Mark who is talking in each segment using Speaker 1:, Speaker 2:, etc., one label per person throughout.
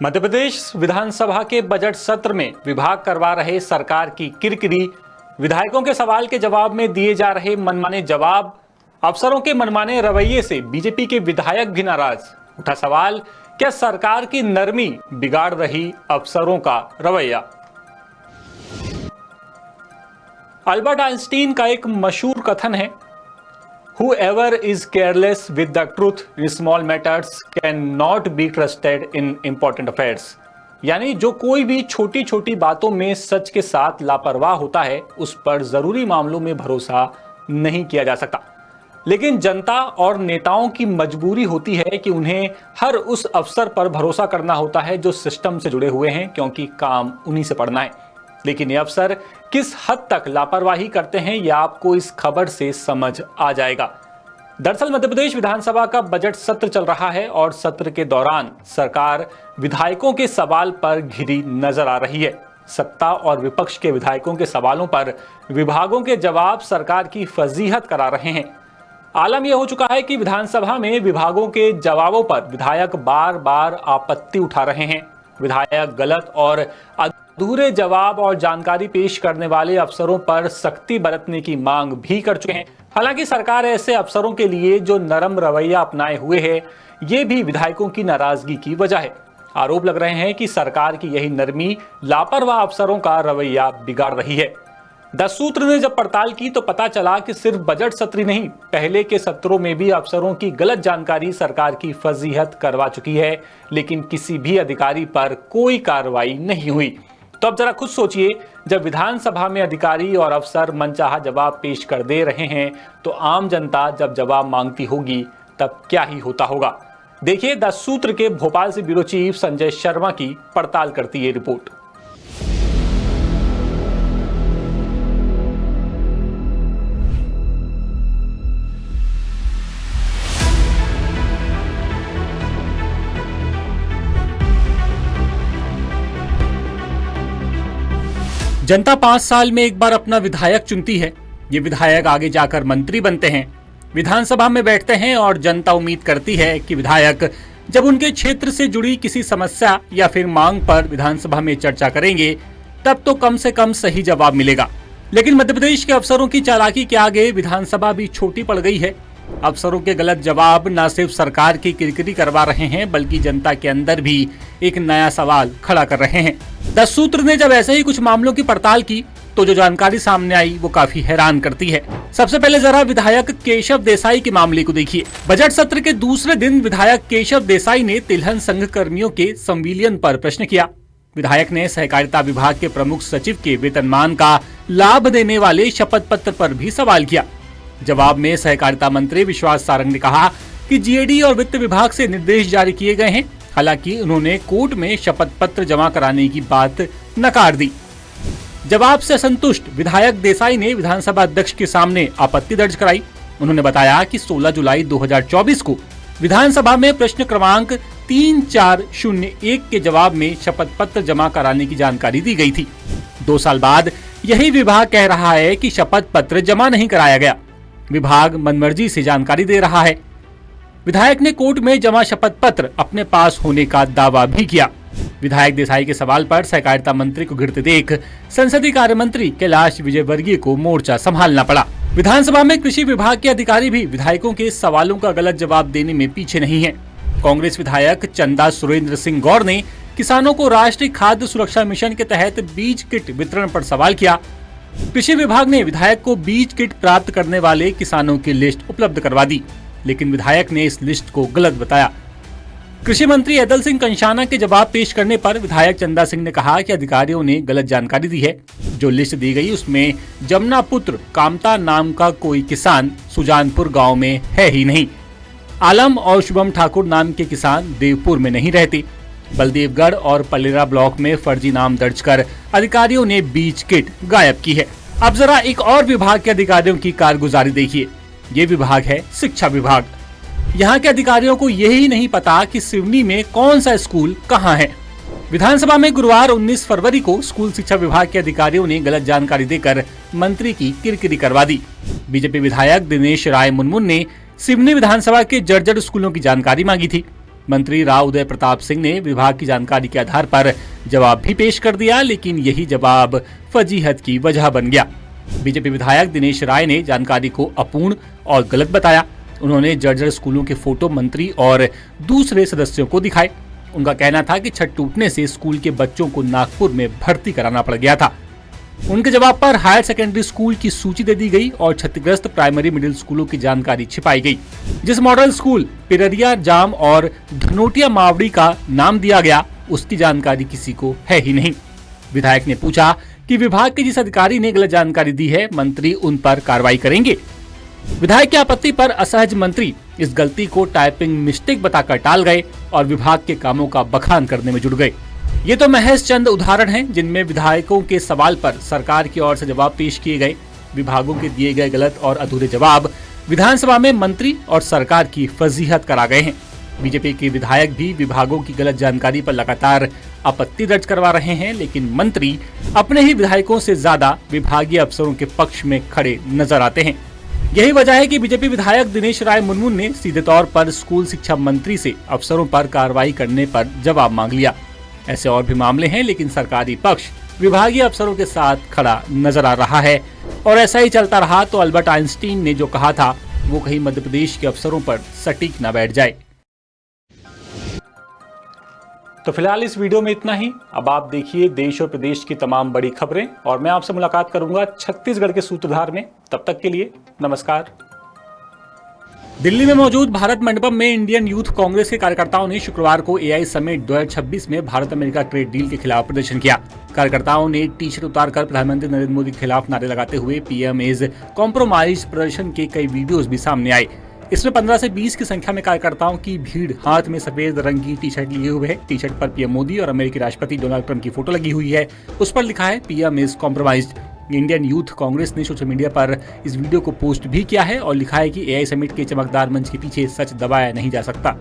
Speaker 1: मध्य प्रदेश विधानसभा के बजट सत्र में विभाग करवा रहे सरकार की किरकिरी, विधायकों के सवाल के जवाब में दिए जा रहे मनमाने जवाब, अफसरों के मनमाने रवैये से बीजेपी के विधायक भी नाराज। उठा सवाल, क्या सरकार की नरमी बिगाड़ रही अफसरों का रवैया? अल्बर्ट आइंस्टीन का एक मशहूर कथन है, Whoever is careless with the truth in small matters cannot be trusted in important affairs। यानी जो कोई भी छोटी छोटी बातों में सच के साथ लापरवाह होता है, उस पर जरूरी मामलों में भरोसा नहीं किया जा सकता। लेकिन जनता और नेताओं की मजबूरी होती है कि उन्हें हर उस अफसर पर भरोसा करना होता है जो सिस्टम से जुड़े हुए हैं, क्योंकि काम उन्हीं से पड़ना है। लेकिन ये अफसर किस हद तक लापरवाही करते हैं, यह आपको इस खबर से समझ आ जाएगा। दरअसल मध्य प्रदेश विधानसभा का बजट सत्र चल रहा है और सत्र के दौरान सरकार विधायकों के सवाल पर घिरी नजर आ रही है। सत्ता और विपक्ष के विधायकों के सवालों पर विभागों के जवाब सरकार की फजीहत करा रहे हैं। आलम यह हो चुका है कि विधानसभा में विभागों के जवाबों पर विधायक बार बार आपत्ति उठा रहे हैं। विधायक गलत और अधूरे जवाब और जानकारी पेश करने वाले अफसरों पर सख्ती बरतने की मांग भी कर चुके हैं। हालांकि सरकार ऐसे अफसरों के लिए जो नरम रवैया अपनाए हुए है, ये भी विधायकों की नाराजगी की वजह है। आरोप लग रहे हैं कि सरकार की यही नरमी लापरवाह अफसरों का रवैया बिगाड़ रही है। 10 सूत्र ने जब पड़ताल की तो पता चला कि सिर्फ बजट सत्र नहीं, पहले के सत्रों में भी अफसरों की गलत जानकारी सरकार की फजीहत करवा चुकी है, लेकिन किसी भी अधिकारी पर कोई कार्रवाई नहीं हुई। तो अब जरा खुद सोचिए, जब विधानसभा में अधिकारी और अफसर मनचाहा जवाब पेश कर दे रहे हैं, तो आम जनता जब जवाब मांगती होगी तब क्या ही होता होगा। देखिए 10 सूत्र के भोपाल से ब्यूरो चीफ संजय शर्मा की पड़ताल करती है रिपोर्ट। जनता 5 साल में एक बार अपना विधायक चुनती है। ये विधायक आगे जाकर मंत्री बनते हैं, विधानसभा में बैठते हैं और जनता उम्मीद करती है कि विधायक जब उनके क्षेत्र से जुड़ी किसी समस्या या फिर मांग पर विधानसभा में चर्चा करेंगे, तब तो कम से कम सही जवाब मिलेगा। लेकिन मध्य प्रदेश के अफसरों की चालाकी के आगे विधानसभा भी छोटी पड़ गई है। अफसरों के गलत जवाब न सिर्फ सरकार की किरकिरी करवा रहे हैं, बल्कि जनता के अंदर भी एक नया सवाल खड़ा कर रहे हैं। 10 सूत्र ने जब ऐसे ही कुछ मामलों की पड़ताल की तो जो जानकारी सामने आई वो काफी हैरान करती है। सबसे पहले जरा विधायक केशव देसाई के मामले को देखिए। बजट सत्र के दूसरे दिन विधायक केशव देसाई ने तिलहन संघ कर्मियों के संविलियन पर प्रश्न किया। विधायक ने सहकारिता विभाग के प्रमुख सचिव के वेतनमान का लाभ देने वाले शपथ पत्र पर भी सवाल किया। जवाब में सहकारिता मंत्री विश्वास सारंग ने कहा कि जीएडी और वित्त विभाग से निर्देश जारी किए गए हैं। हालांकि उन्होंने कोर्ट में शपथ पत्र जमा कराने की बात नकार दी। जवाब से संतुष्ट विधायक देसाई ने विधानसभा अध्यक्ष के सामने आपत्ति दर्ज कराई। उन्होंने बताया कि 16 जुलाई 2024 को विधानसभा में प्रश्न क्रमांक 3401 के जवाब में शपथ पत्र जमा कराने की जानकारी दी गई थी। 2 साल बाद यही विभाग कह रहा है कि शपथ पत्र जमा नहीं कराया गया। विभाग मनमर्जी से जानकारी दे रहा है। विधायक ने कोर्ट में जमा शपथ पत्र अपने पास होने का दावा भी किया। विधायक देसाई के सवाल पर सहकारिता मंत्री को घिरते देख संसदीय कार्य मंत्री कैलाश विजयवर्गीय को मोर्चा संभालना पड़ा। विधानसभा में कृषि विभाग के अधिकारी भी विधायकों के सवालों का गलत जवाब देने में पीछे नहीं है। कांग्रेस विधायक चंदा सुरेंद्र सिंह गौर ने किसानों को राष्ट्रीय खाद्य सुरक्षा मिशन के तहत बीज किट वितरण पर सवाल किया। कृषि विभाग ने विधायक को बीज किट प्राप्त करने वाले किसानों की लिस्ट उपलब्ध करवा दी, लेकिन विधायक ने इस लिस्ट को गलत बताया। कृषि मंत्री ऐदल सिंह कंषाना के जवाब पेश करने पर विधायक चंदा सिंह ने कहा कि अधिकारियों ने गलत जानकारी दी है। जो लिस्ट दी गई उसमें जमुना पुत्र कामता नाम का कोई किसान सुजानपुर गांव में है ही नहीं। आलम और शुभम ठाकुर नाम के किसान देवपुर में नहीं रहते। बलदेवगढ़ और पलेरा ब्लॉक में फर्जी नाम दर्ज कर अधिकारियों ने बीज किट गायब की है। अब जरा एक और विभाग के अधिकारियों की कारगुजारी देखिए। ये विभाग है शिक्षा विभाग। यहाँ के अधिकारियों को यही नहीं पता कि सिवनी में कौन सा स्कूल कहाँ है। विधानसभा में गुरुवार 19 फरवरी को स्कूल शिक्षा विभाग के अधिकारियों ने गलत जानकारी देकर मंत्री की किरकिरी करवा दी। बीजेपी विधायक दिनेश राय मुनमुन ने सिवनी विधानसभा के जर्जर स्कूलों की जानकारी मांगी थी। मंत्री राव उदय प्रताप सिंह ने विभाग की जानकारी के आधार पर जवाब भी पेश कर दिया, लेकिन यही जवाब फजीहत की वजह बन गया। बीजेपी विधायक दिनेश राय ने जानकारी को अपूर्ण और गलत बताया। उन्होंने जर्जर स्कूलों के फोटो मंत्री और दूसरे सदस्यों को दिखाए। उनका कहना था कि छत टूटने से स्कूल के बच्चों को नागपुर में भर्ती कराना पड़ गया था। उनके जवाब पर हायर सेकेंडरी स्कूल की सूची दे दी गई और क्षतिग्रस्त प्राइमरी मिडिल स्कूलों की जानकारी छिपाई गई। जिस मॉडल स्कूल पिररिया जाम और धनोटिया मावड़ी का नाम दिया गया, उसकी जानकारी किसी को है ही नहीं। विधायक ने पूछा कि विभाग के जिस अधिकारी ने गलत जानकारी दी है, मंत्री उन पर कार्रवाई करेंगे। विधायक की आपत्ति पर असहज मंत्री इस गलती को टाइपिंग मिस्टेक बताकर टाल गए और विभाग के कामों का बखान करने में जुट गए। ये तो महज चंद उदाहरण हैं जिनमें विधायकों के सवाल पर सरकार की ओर से जवाब पेश किए गए। विभागों के दिए गए गलत और अधूरे जवाब विधानसभा में मंत्री और सरकार की फजीहत करा गए हैं। बीजेपी के विधायक भी विभागों की गलत जानकारी पर लगातार आपत्ति दर्ज करवा रहे हैं, लेकिन मंत्री अपने ही विधायकों से ज्यादा विभागीय अफसरों के पक्ष में खड़े नजर आते हैं। यही वजह है कि बीजेपी विधायक दिनेश राय मुनमुन ने सीधे तौर पर स्कूल शिक्षा मंत्री से अफसरों पर कार्रवाई करने पर जवाब मांग लिया। ऐसे और भी मामले हैं, लेकिन सरकारी पक्ष विभागीय अफसरों के साथ खड़ा नजर आ रहा है और ऐसा ही चलता रहा तो अल्बर्ट आइंस्टीन ने जो कहा था वो कहीं मध्य प्रदेश के अफसरों पर सटीक न बैठ जाए। तो फिलहाल इस वीडियो में इतना ही। अब आप देखिए देश और प्रदेश की तमाम बड़ी खबरें और मैं आपसे मुलाकात करूंगा छत्तीसगढ़ के सूत्रधार में। तब तक के लिए नमस्कार। दिल्ली में मौजूद भारत मंडपम में इंडियन यूथ कांग्रेस के कार्यकर्ताओं ने शुक्रवार को एआई समिट 2026 में भारत अमेरिका ट्रेड डील के खिलाफ प्रदर्शन किया। कार्यकर्ताओं ने टी शर्ट उतारकर प्रधानमंत्री नरेंद्र मोदी के खिलाफ नारे लगाते हुए पीएम इज कॉम्प्रोमाइज प्रदर्शन के कई वीडियोस भी सामने आए। इसमें 15 से 20 की संख्या में कार्यकर्ताओं की भीड़ हाथ में सफेद रंग की टी शर्ट लिए हुए है। टी शर्ट पर पीएम मोदी और अमेरिकी राष्ट्रपति डोनाल्ड ट्रंप की फोटो लगी हुई है। उस पर लिखा है PM is compromised. Indian youth Congress ने सोशल मीडिया पर इस वीडियो को पोस्ट भी किया है और लिखा है कि एआई समिट के चमकदार मंच के पीछे सच दबाया नहीं जा सकता।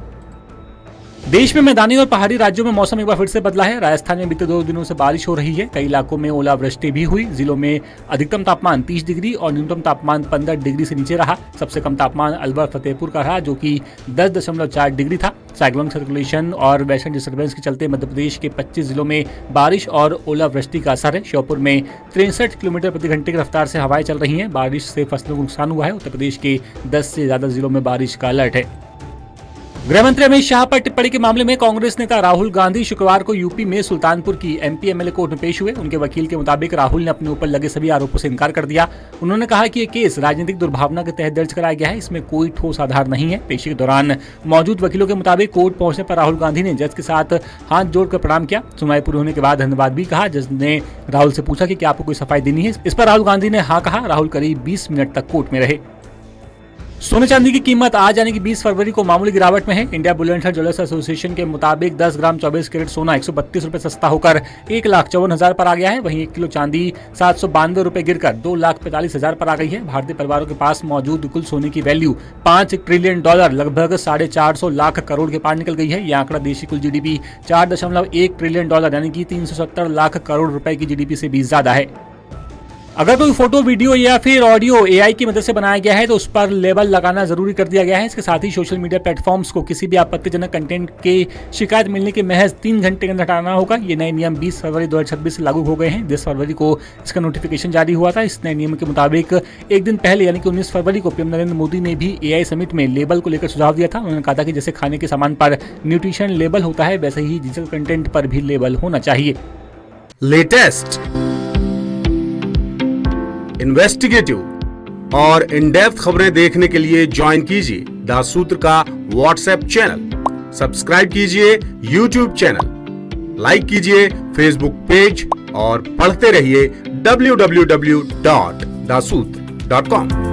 Speaker 1: देश में मैदानी और पहाड़ी राज्यों में मौसम एक बार फिर से बदला है। राजस्थान में बीते 2 दिनों से बारिश हो रही है। कई इलाकों में ओलावृष्टि भी हुई। जिलों में अधिकतम तापमान 30 डिग्री और न्यूनतम तापमान 15 डिग्री से नीचे रहा। सबसे कम तापमान अलवर फतेहपुर का रहा, जो कि 10.4 डिग्री था। साइक्लोनिक सर्कुलेशन और वेस्टर्न डिस्टर्बेंस के चलते मध्य प्रदेश के 25 जिलों में बारिश और ओलावृष्टि का असर है। श्योपुर में 63 किलोमीटर प्रति घंटे की रफ्तार से हवाएं चल रही हैं। बारिश से फसलों को नुकसान हुआ है। उत्तर प्रदेश के 10 से ज्यादा जिलों में बारिश का अलर्ट है। गृह मंत्री अमित शाह पर टिप्पणी के मामले में कांग्रेस नेता राहुल गांधी शुक्रवार को यूपी में सुल्तानपुर की एमपी एमएलए कोर्ट में पेश हुए। उनके वकील के मुताबिक राहुल ने अपने ऊपर लगे सभी आरोपों से इनकार कर दिया। उन्होंने कहा कि ये केस राजनीतिक दुर्भावना के तहत दर्ज कराया गया है। इसमें कोई ठोस आधार नहीं है। पेशी के दौरान मौजूद वकीलों के मुताबिक कोर्ट पहुंचने पर राहुल गांधी ने जज के साथ हाथ जोड़कर प्रणाम किया। सुनवाई पूरी होने के बाद धन्यवाद भी कहा। जज ने राहुल से पूछा कि क्या आपको कोई सफाई देनी है। इस पर राहुल गांधी ने हाँ कहा। राहुल करीब 20 मिनट तक कोर्ट में रहे। सोने चांदी की कीमत आज यानी कि 20 फरवरी को मामूली गिरावट में है। इंडिया बुलियन ज्वेलर्स एसोसिएशन के मुताबिक 10 ग्राम 24 कैरेट सोना 132 रुपए सस्ता होकर 1,54,000 पर आ गया है। वहीं 1 किलो चांदी 792 रुपए गिरकर 2,45,000 पर आ गई है। भारतीय परिवारों के पास मौजूद कुल सोने की वैल्यू $5 ट्रिलियन लगभग 450 लाख करोड़ के पार निकल गई है। यह आंकड़ा देशी कुल जीडीपी $4.1 ट्रिलियन यानी कि 370 लाख करोड़ रुपए की जीडीपी से भी ज्यादा है। अगर कोई फोटो, वीडियो या फिर ऑडियो एआई की मदद से बनाया गया है तो उस पर लेबल लगाना जरूरी कर दिया गया है। इसके साथ ही सोशल मीडिया प्लेटफॉर्म्स को किसी भी आपत्तिजनक कंटेंट के शिकायत मिलने के महज 3 घंटे के अंदर हटाना होगा। ये नए नियम 20 फरवरी 2026 से लागू हो गए हैं। 10 फरवरी को इसका नोटिफिकेशन जारी हुआ था। इस नए नियम के मुताबिक एक दिन पहले यानी कि 19 फरवरी को पीएम नरेंद्र मोदी ने भी एआई समिट में लेबल को लेकर सुझाव दिया था। उन्होंने कहा था कि जैसे खाने के सामान पर न्यूट्रिशन लेबल होता है, वैसे ही डिजिटल कंटेंट पर भी लेबल होना चाहिए।
Speaker 2: लेटेस्ट, इन्वेस्टिगेटिव और इन डेप्थ खबरें देखने के लिए ज्वाइन कीजिए द सूत्र का व्हाट्सएप चैनल, सब्सक्राइब कीजिए यूट्यूब चैनल, लाइक कीजिए फेसबुक पेज और पढ़ते रहिए www.daसूत्र.com।